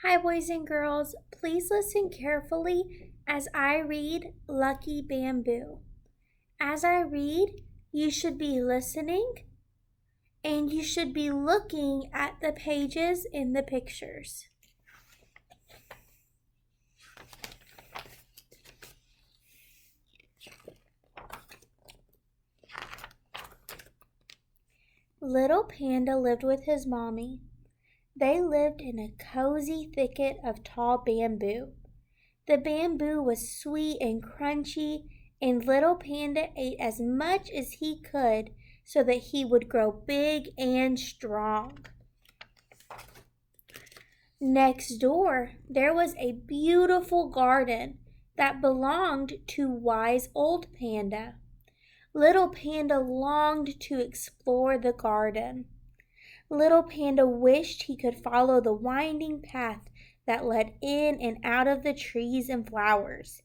Hi, boys and girls. Please listen carefully as I read Lucky Bamboo. As I read, you should be listening and you should be looking at the pages in the pictures. Little Panda lived with his mommy. They lived in a cozy thicket of tall bamboo. The bamboo was sweet and crunchy, and Little Panda ate as much as he could so that he would grow big and strong. Next door, there was a beautiful garden that belonged to Wise Old Panda. Little Panda longed to explore the garden. Little Panda wished he could follow the winding path that led in and out of the trees and flowers.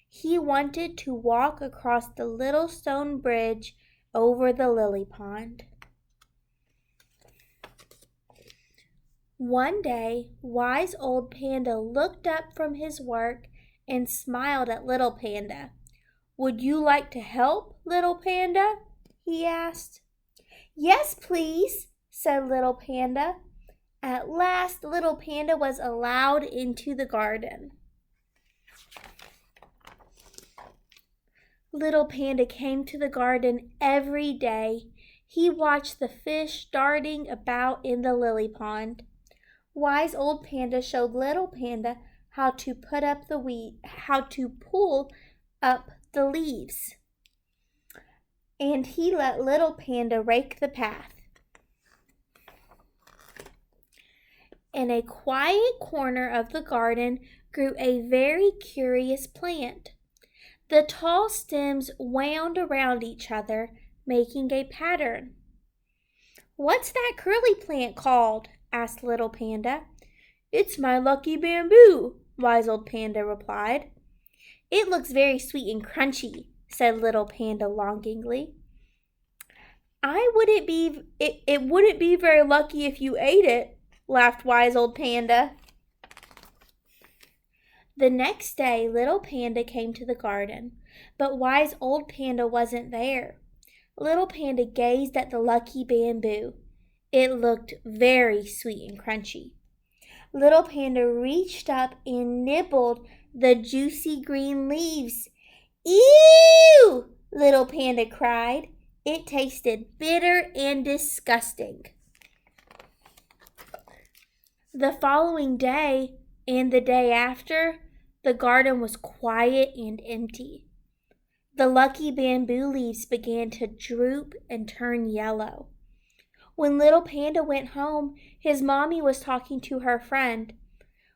He wanted to walk across the little stone bridge over the lily pond. One day, Wise Old Panda looked up from his work and smiled at Little Panda. "Would you like to help, Little Panda?" he asked. "Yes, please," said Little Panda. At last, Little Panda was allowed into the garden. Little Panda came to the garden every day. He watched the fish darting about in the lily pond. Wise Old Panda showed Little Panda how to pull up the leaves. And he let Little Panda rake the path. In a quiet corner of the garden grew a very curious plant. The tall stems wound around each other, making a pattern. "What's that curly plant called?" asked Little Panda. "It's my lucky bamboo," Wise Old Panda replied. "It looks very sweet and crunchy," said Little Panda longingly. It wouldn't be very lucky if you ate it," laughed Wise Old Panda. The next day, Little Panda came to the garden, but Wise Old Panda wasn't there. Little Panda gazed at the lucky bamboo. It looked very sweet and crunchy. Little Panda reached up and nibbled the juicy green leaves. "Ew!" Little Panda cried. It tasted bitter and disgusting. The following day and the day after, the garden was quiet and empty. The lucky bamboo leaves began to droop and turn yellow. When Little Panda went home, his mommy was talking to her friend.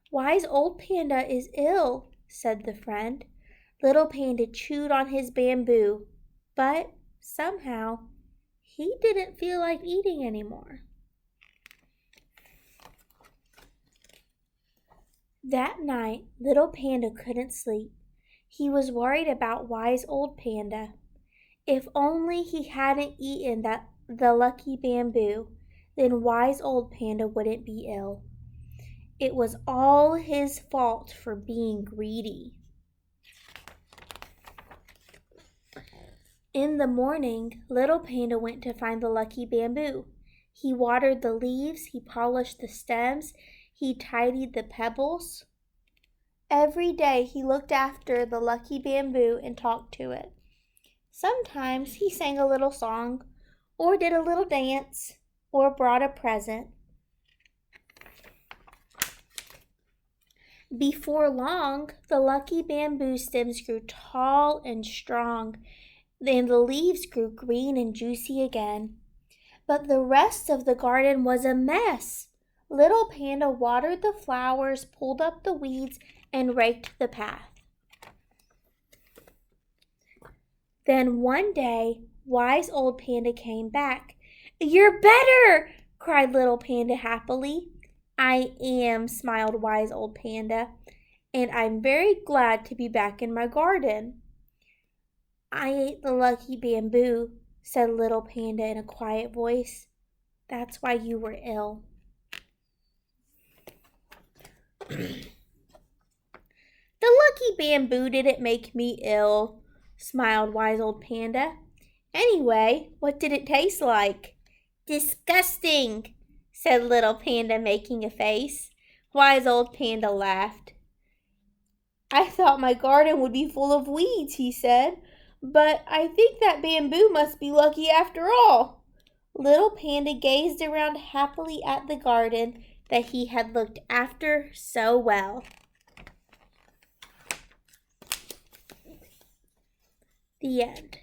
"Wise Old Panda is ill," said the friend. Little Panda chewed on his bamboo, but somehow he didn't feel like eating anymore. That night, Little Panda couldn't sleep. He was worried about Wise Old Panda. If only he hadn't eaten the lucky bamboo, then Wise Old Panda wouldn't be ill. It was all his fault for being greedy. In the morning, Little Panda went to find the lucky bamboo. He watered the leaves, he polished the stems, he tidied the pebbles. Every day he looked after the lucky bamboo and talked to it. Sometimes he sang a little song, or did a little dance, or brought a present. Before long, the lucky bamboo stems grew tall and strong. Then the leaves grew green and juicy again. But the rest of the garden was a mess. Little Panda watered the flowers, pulled up the weeds, and raked the path. Then one day, Wise Old Panda came back. "You're better!" cried Little Panda happily. "I am," smiled Wise Old Panda, "and I'm very glad to be back in my garden." "I ate the lucky bamboo," said Little Panda in a quiet voice. "That's why you were ill." lucky bamboo didn't make me ill, smiled Wise Old Panda. Anyway, what did it taste like? Disgusting, said Little Panda, making a face. Wise Old Panda laughed. I thought my garden would be full of weeds, he said, but I think that bamboo must be lucky after all. Little Panda gazed around happily at the garden that he had looked after so well. The end.